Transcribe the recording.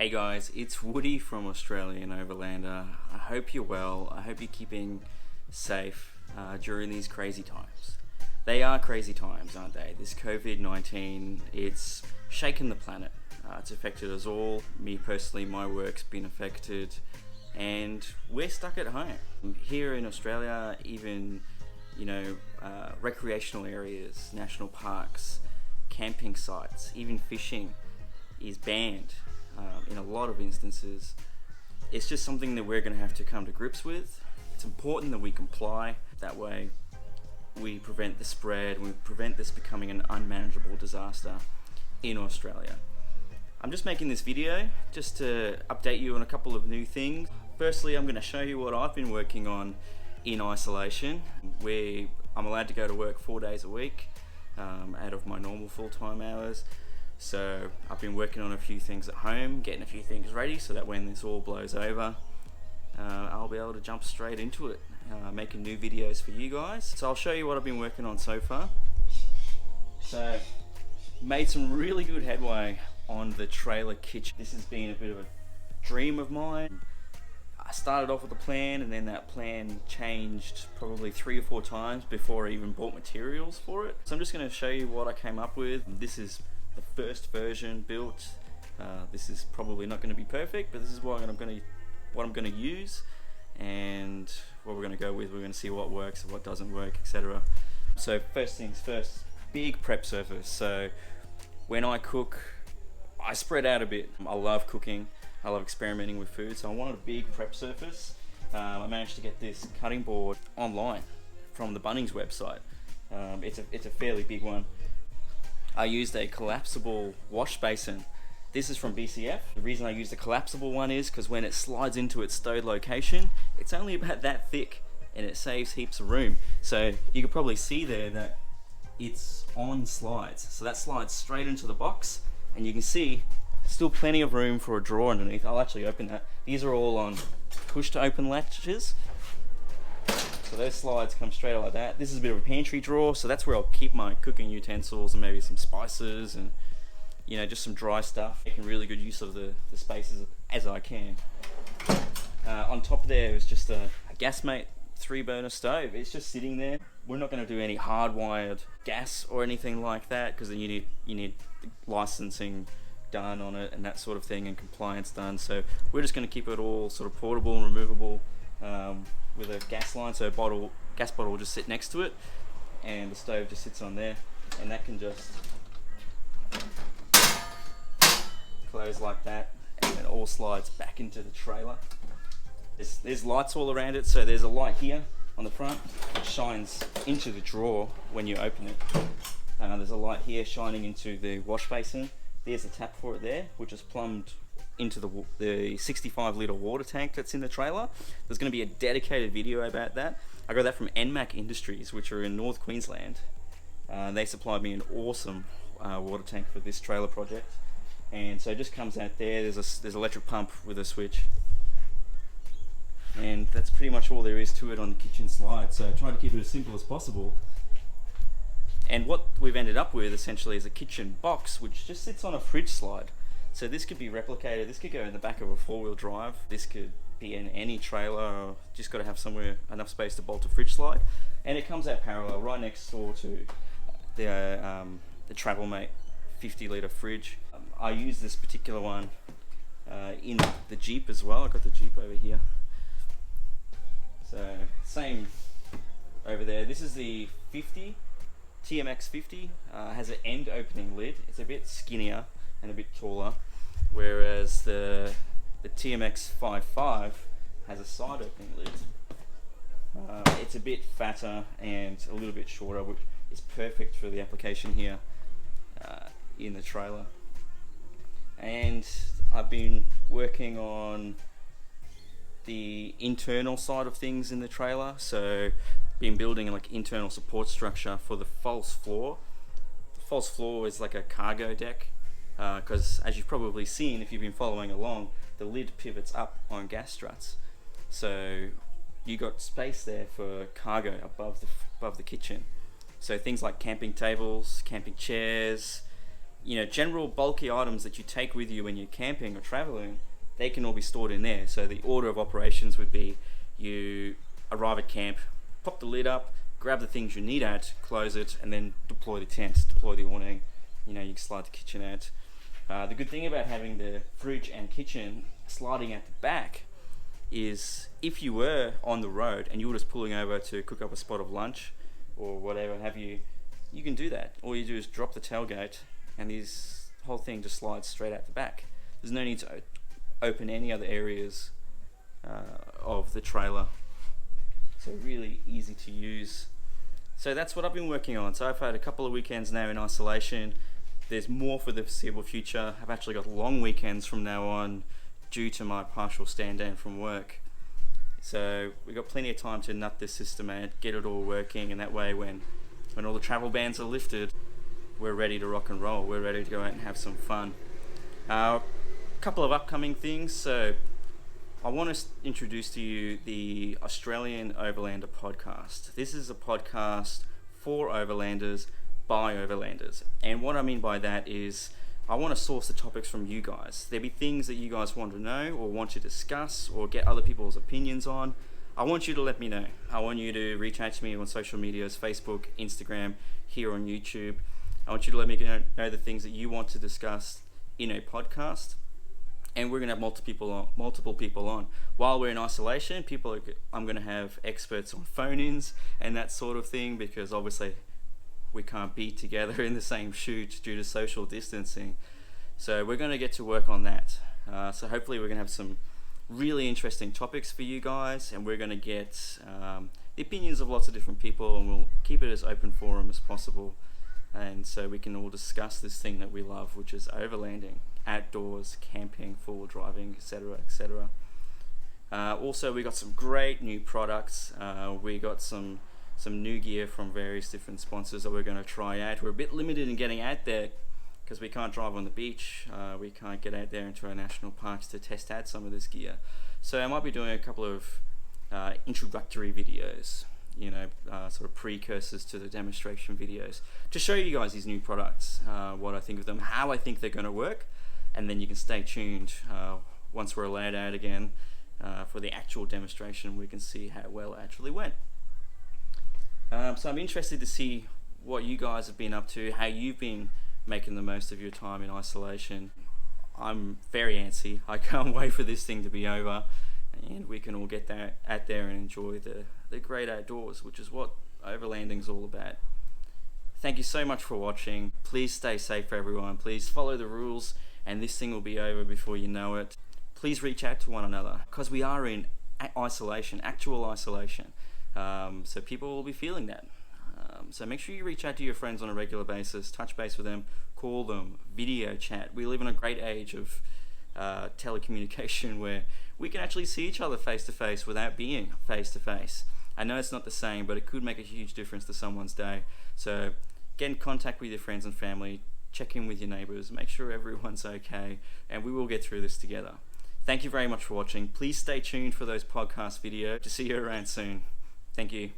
Hey guys, it's Woody from Australian Overlander. I hope you're well. I hope you're keeping safe during these crazy times. They are crazy times, aren't they? This COVID-19, it's shaken the planet. It's affected us all. Me personally, my work's been affected, and we're stuck at home. Here in Australia, even, recreational areas, national parks, camping sites, even fishing is banned. In a lot of instances. It's just something that we're going to have to come to grips with. It's important that we comply. That way we prevent the spread, we prevent this becoming an unmanageable disaster in Australia. I'm just making this video just to update you on a couple of new things. Firstly, I'm going to show you what I've been working on in isolation, where I'm allowed to go to work 4 days a week out of my normal full-time hours. So I've been working on a few things at home, getting a few things ready so that when this all blows over, I'll be able to jump straight into it, making new videos for you guys. So I'll show you what I've been working on so far. So, made some really good headway on the trailer kitchen. This has been a bit of a dream of mine. I started off with a plan, and then that plan changed probably 3 or 4 times before I even bought materials for it. So I'm just going to show you what I came up with. This is the first version built. This is probably not going to be perfect, but this is what I'm going to use, and what we're going to go with. We're going to see what works and what doesn't work, etc. So first things first, big prep surface. So when I cook, I spread out a bit. I love cooking, I love experimenting with food, so I wanted a big prep surface. I managed to get this cutting board online from the Bunnings website. It's a fairly big one. I used a collapsible wash basin. This is from BCF. The reason I used a collapsible one is because when it slides into its stowed location, it's only about that thick and it saves heaps of room. So you can probably see there that it's on slides. So that slides straight into the box, and you can see still plenty of room for a drawer underneath. I'll actually open that. These are all on push to open latches. So those slides come straight out like that. This is a bit of a pantry drawer, so that's where I'll keep my cooking utensils and maybe some spices and just some dry stuff. Making really good use of the spaces as I can. On top there is just a Gasmate 3-burner stove. It's just sitting there. We're not going to do any hardwired gas or anything like that, because then you need licensing done on it and that sort of thing, and compliance done. So we're just going to keep it all sort of portable and removable. With a gas line, so gas bottle will just sit next to it, and the stove just sits on there, and that can just close like that, and it all slides back into the trailer. There's lights all around it, so there's a light here on the front which shines into the drawer when you open it. There's a light here shining into the wash basin. There's a tap for it there, which is plumbed into the 65 litre water tank that's in the trailer. There's going to be a dedicated video about that. I got that from NMAC Industries, which are in North Queensland. They supplied me an awesome water tank for this trailer project, and so it just comes out there. There's an electric pump with a switch, and that's pretty much all there is to it on the kitchen slide. So I try to keep it as simple as possible. And what we've ended up with essentially is a kitchen box which just sits on a fridge slide. So this could be replicated. This could go in the back of a 4-wheel drive. This could be in any trailer. Or just got to have somewhere enough space to bolt a fridge slide, and it comes out parallel right next door to the Travelmate 50-litre fridge. I use this particular one in the Jeep as well. I got the Jeep over here. So same over there. This is the 50 TMX 50. Has an end opening lid. It's a bit skinnier and a bit taller, whereas the TMX 55 has a side opening lid. It's a bit fatter and a little bit shorter, which is perfect for the application here in the trailer. And I've been working on the internal side of things in the trailer, so been building like internal support structure for the false floor. The false floor is like a cargo deck, because as you've probably seen if you've been following along, the lid pivots up on gas struts, so you got space there for cargo above the kitchen. So things like camping tables, camping chairs, general bulky items that you take with you when you're camping or traveling, they can all be stored in there. So the order of operations would be you arrive at camp, pop the lid up, grab the things you need out, close it, and then deploy the tent, deploy the awning. You can slide the kitchen out. The good thing about having the fridge and kitchen sliding out the back is if you were on the road and you were just pulling over to cook up a spot of lunch or whatever have you, you can do that. All you do is drop the tailgate and this whole thing just slides straight out the back. There's no need to open any other areas of the trailer. So really easy to use. So that's what I've been working on. So I've had a couple of weekends now in isolation. There's more for the foreseeable future. I've actually got long weekends from now on due to my partial stand down from work. So we've got plenty of time to nut this system out, get it all working, and that way when all the travel bans are lifted, we're ready to rock and roll. We're ready to go out and have some fun. A couple of upcoming things. So I want to introduce to you the Australian Overlander podcast. This is a podcast for overlanders by overlanders. And what I mean by that is I want to source the topics from you guys. There'll be things that you guys want to know or want to discuss or get other people's opinions on. I want you to let me know. I want you to reach out to me on social medias, Facebook, Instagram, here on YouTube. I want you to let me know the things that you want to discuss in a podcast. And we're going to have multiple people on. While we're in isolation, I'm going to have experts on phone-ins and that sort of thing, because obviously we can't be together in the same shoot due to social distancing. So we're going to get to work on that. So hopefully we're going to have some really interesting topics for you guys, and we're going to get the opinions of lots of different people, and we'll keep it as open forum as possible. And so we can all discuss this thing that we love, which is overlanding, outdoors, camping, four-wheel driving, etc., etc. Also, we got some great new products. We got some new gear from various different sponsors that we're going to try out. We're a bit limited in getting out there because we can't drive on the beach. We can't get out there into our national parks to test out some of this gear. So I might be doing a couple of introductory videos, sort of precursors to the demonstration videos, to show you guys these new products, what I think of them, how I think they're going to work, and then you can stay tuned once we're allowed out again for the actual demonstration. We can see how well it actually went. So I'm interested to see what you guys have been up to, how you've been making the most of your time in isolation. I'm very antsy. I can't wait for this thing to be over and we can all get out there and enjoy the great outdoors, which is what overlanding's all about. Thank you so much for watching. Please stay safe, everyone. Please follow the rules, and this thing will be over before you know it. Please reach out to one another, because we are in isolation, actual isolation. So people will be feeling that. So make sure you reach out to your friends on a regular basis, touch base with them, call them, video chat. We live in a great age of telecommunication where we can actually see each other face to face without being face to face. I know it's not the same, but it could make a huge difference to someone's day. So get in contact with your friends and family, check in with your neighbors, make sure everyone's okay, and we will get through this together. Thank you very much for watching. Please stay tuned for those podcast videos to see you around soon. Thank you.